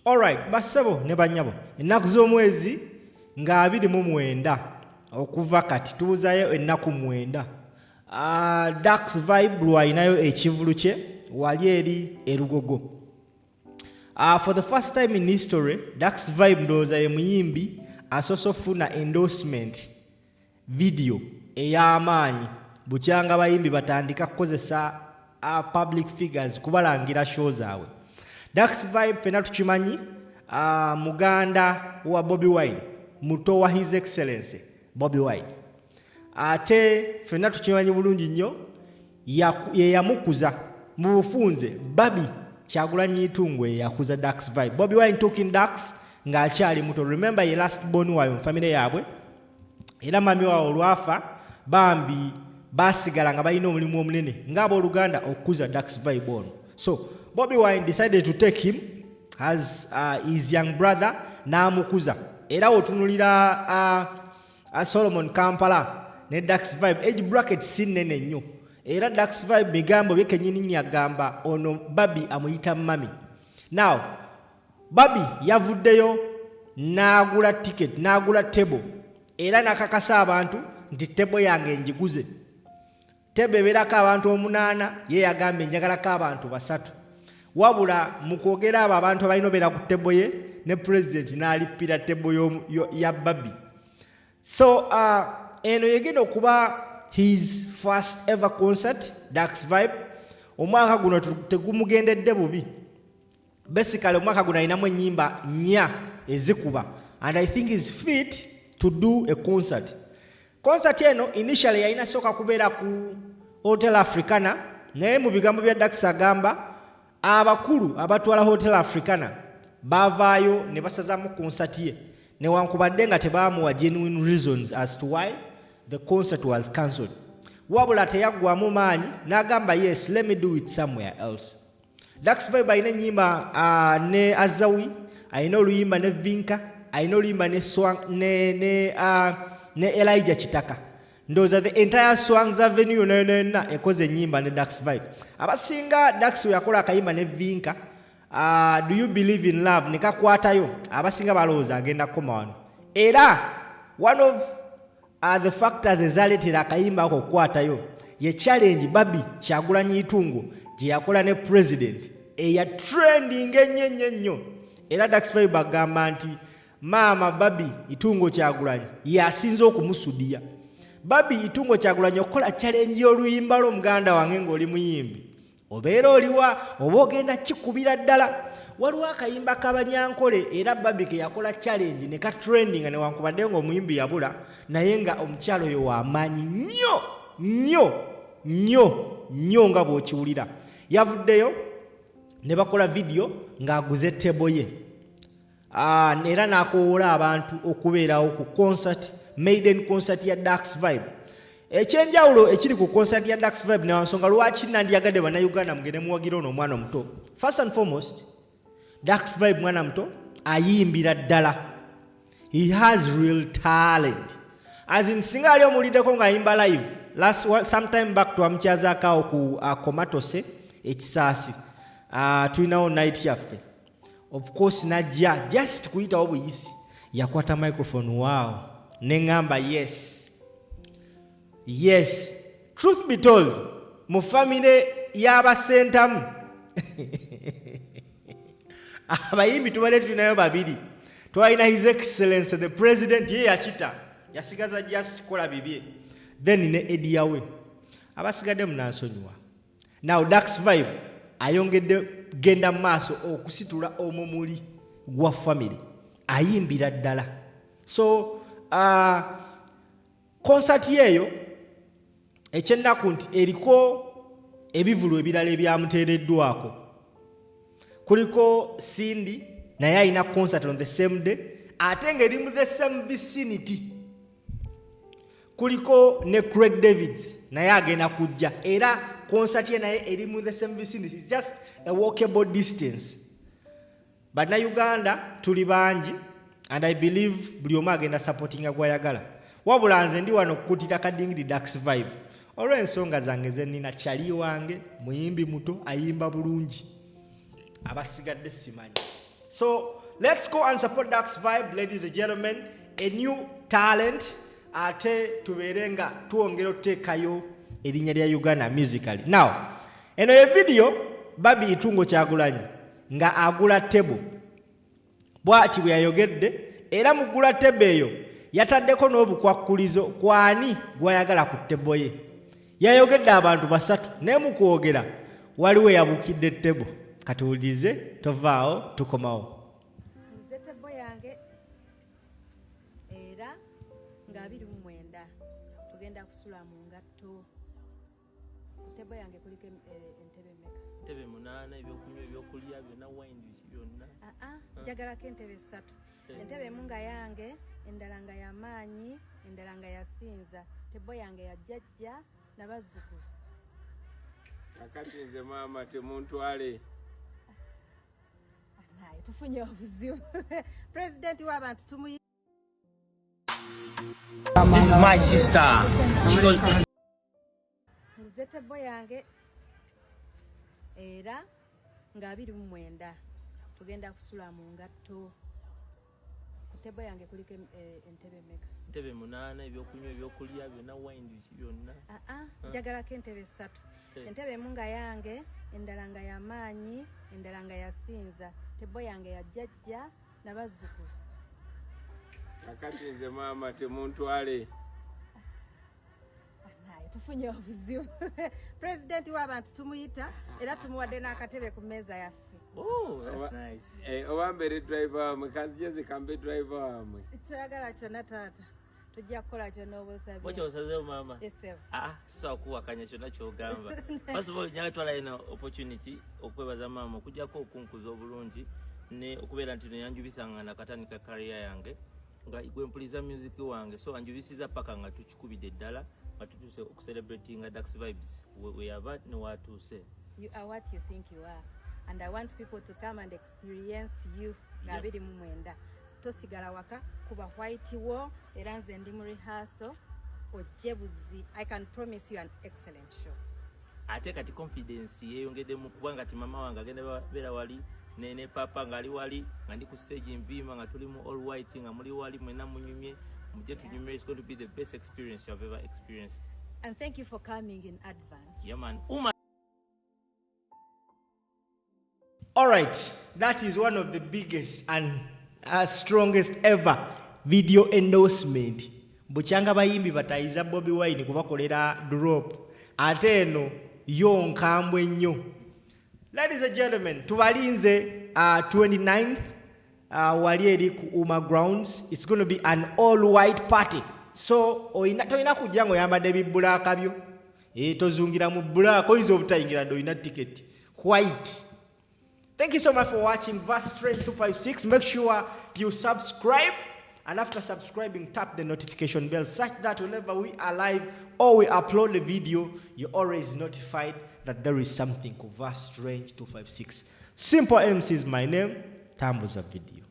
Alright, basebo ne banyabo. Ennaku z'omwezi nga 29 okuva kati tuuzayo ennaku 9. Dax Vibe lwalinayo ekivulu kye wali eri erugogo. For the first time in history, Dax Vibe ndowooza ye muyimbi asoose ofuna endorsement video ey'amaanyi bukyanga bayimbi batandika kukozesa public figures kubalangira show zaabwe. Dax Vibe fena tukimanyi muganda wa Bobi Wine, muto wa His Excellency Bobi Wine. Ate fena tukimanyi bulungi nnyo ye yamukuza mu bufunze Barbie Kyagulanyi Itungwe yakuza Dax Vibe. Bobi Wine talking Dax nga akyali muto. Remember ye last born wayo family yaabwe. Era mami wawo olwafa bambi basigala nga balina omulimu omunene ng'abooluganda okukuza Dax Vibe ono. So Bobi Wine decided to take him as his young brother n'amukuza. Era otunulira Solomon Kampala ne Dax Vibe age bracket si nnene nnyo. Era Dax Vibe bigambo bye kennyini agamba ono Barbie amuyita mami. Now Barbie yavuddeyo n'agula ticket n'agula table era nakakasa abantu nti table yange njiguze. Table ebeerako abantu 8 ye yagambye njagalako abantu 3. Wabula mu kwogera abo abantu abalina obeera ku table ye ne president n'alippira table ya Barbie. So eno yegenda okuba his first ever concert, Dax Vibe. Omwaka guno tegumugendedde bubi. Basically omwaka guno alinamu ennyimba 4 ezikuba, and I think he's fit to do a concert. Concert eno initially yalina soka kubeera ku Hotel Africana, naye mu bigambo bya Dax agamba abakulu abatwala Hotel Africana bavaayo ne basazamu concert ye, newankubadde nga tebaamuwa genuine reasons as to why the concert was cancelled. Wabula teyaggwamu maanyi n'agamba yes, let me do it somewhere else. Dax Vibe alina ennyimba ne Azawi, alina oluyimba ne Vinka, alina oluyimba ne Swang ne Elijah Kitaka. Ndowooza the entire Swang's Avenue yonna ekoze ennyimba ne Dax Vibe. Abasinga Dax yakola akayimba ne Vinka, do you believe in love, ne kakwatayo, abasinga balowooza agenda kukoma wano. Era one of the factors ezaleetera akayimba ako okukwatayo ye challenge Barbie Kyagulanyi Itungwe gye yakola ne president eya trending ennyo. Era Dax Vibe agamba nti maama Barbie Itungwe Kyagulanyi yasinze okumusudiya. Barbie Itungwe Kyagulanyi okola challenge y'oluyimba lw'omuganda wange ng'oli muyimbi, obeera oliwa oba ogenda kikubira ddala. Waliwo akayimba k'Abanyankole era Barbie ke yakola challenge ne ka trending newankubadde ng'omuyimbi yabula, naye nga omukyalo oyo w'amaanyi nnyo nga bw'okiwulira. Yavuddeyo ne bakola video ng'aguze table ye. Era n'akowoola abantu okubeerawo ku concert, maiden concert ya Dax Vibe. Ekyenjawulo ekiri ku concert ya Dax Vibe newansonga lwaki nandiyagadde bannayuganda mugende muwagira ono omwana omuto. First and foremost, Dax Vibe mwana muto ayimbira ddala. He has real talent. As in singa ali omuliddeko ng'ayimba live. Sometime back twamukyazaako ku Komatose ekisaasi. Tulinawo night yaffe. Of course najja just kuyitawo buyisi. Yakwata microphone wow. Nengamba yes. Truth be told, mu family y'abasentamu abayimbi tubadde tulinayo 2. Twalina His Excellency the President, ye yakita yasigaza just kikola bibye, then ne Ediawe abasigadde munansonyiwa. Now Dax Vibe ayongedde genda maaso okusitula omumuli gwa family, ayimbira ddala. So concert yeyo ekyennaku nti eriko ebivulu ebirala ebyamuteereddwako. Kuliko Cindy naye alina concert on the same day, ate ng'eri mu the same vicinity. Kuliko ne Craig Davids naye agenda kujja, era concert ye naye eri mu the same vicinity. It's just a walkable distance. Bannayuganda tuli bangi, and I believe buli omu agenda supportinga gwayagala. Wabula nze ndi wano okukutira kadingiri Dax Vibe olw'ensonga zange ze nnina. Kyali wange muyimbi muto ayimba bulungi, abasigadde simanyi. So let's go and support Dax Vibe, ladies and gentlemen. A new talent. Ate tuberenga tuongera otekayo erinnya lya Uganda musically. Now, eno ye video Barbie itungo Kyagulanyi nga agula table. Bwati bwe yayogedde era mugula table eyo yataddeko n'obukwakulizo kwani gwayagala ku table ye. Yayogedde abantu basatu ne mu kwogera waliwo yabukidde table. Katuulize tovaawo tukomawo. Nze table yange era nga 29 tugenda kusula mu ngatto. Table yange kuliko entebe meka? Entebe 8 ebyokunywa ebyokulya byonna wine byonna. Njagalako entebe 3. Entebe emu nga yange, endala nga y'amaanyi, endala nga yasinza. Table yange ya jjajja n'abazzukulu. Akati nze maama temuntwale. Naye tufunye obuzibu. President w'abantu tumuyi. This is my sister. Nze table yange era nga 29 tugenda kusula mu ngatto. Ku table yange kuliko entebe meka? Entebe 8 ebyokunywa ebyokulya byonna wine byonna. Njagalako entebe 3. Entebe emu nga yange, endala nga y'amaanyi, endala nga yasinza. Table yange ya jjajja n'abazzukulu. Akati nze maama temuntwale. Naye tufunye obuzibu. President w'abantu tumuyita era tumuwadde n'akatebe ku mmeeza yaffe. Oh, that's nice. Obambere driver wamwe kanzijeze kambe driver wamwe. Kyoyagala kyonna taata tujja kukola kyonna oba osabye. Wacha osazeewo maama? Yes, sir. So kuwakanya kyonna ky'ogamba. First of all, nyawe twala ino opportunity okwebaza maama okujjako okunkuza obulungi ne okubeera nti yanjubisanga nakatandika career yange nga gwempuliza music wange, so anjubisiza paka nga tukikubidde ddala nga tutuuse okucelebratinga Dax Vibes we ava ne watuuse. You are what you think you are, and I want people to come and experience you. Nga 29 tosigala waka kuba white wall era nze ndi mu rehearsal ojebuzi. I can promise you an excellent show. Ate kati confidence yeyongedde mu kubanga ti mama wange agenda beera wali ne papa ngali wali nga ndi ku stage mpima nga tuli mu all white nga muli wali mwena munyumye muje tunyumye. It's going to be the best experience you have ever experienced. And thank you for coming in advance. Yeah man. All right, that is one of the biggest and strongest ever video endorsement. Buchanga bayimbi batayiza Bobi Wine kubakolera drop. Ate eno yo nkambwe nnyo. Ladies and gentlemen, tubalinze 29th wali eri ku Uma Grounds. It's going to be an all white party. So toyina kujja ng'oyambadde bibbulaaka byo. Tozungira mu bbulaaka oyinza obutayingira oyina ticket. White. Thank you so much for watching Vast Strength 256. Make sure you subscribe, and after subscribing, tap the notification bell such that whenever we are live or we upload a video, you're always notified that there is something called Vast Strength 256. Simple MC is my name. Tambuza video.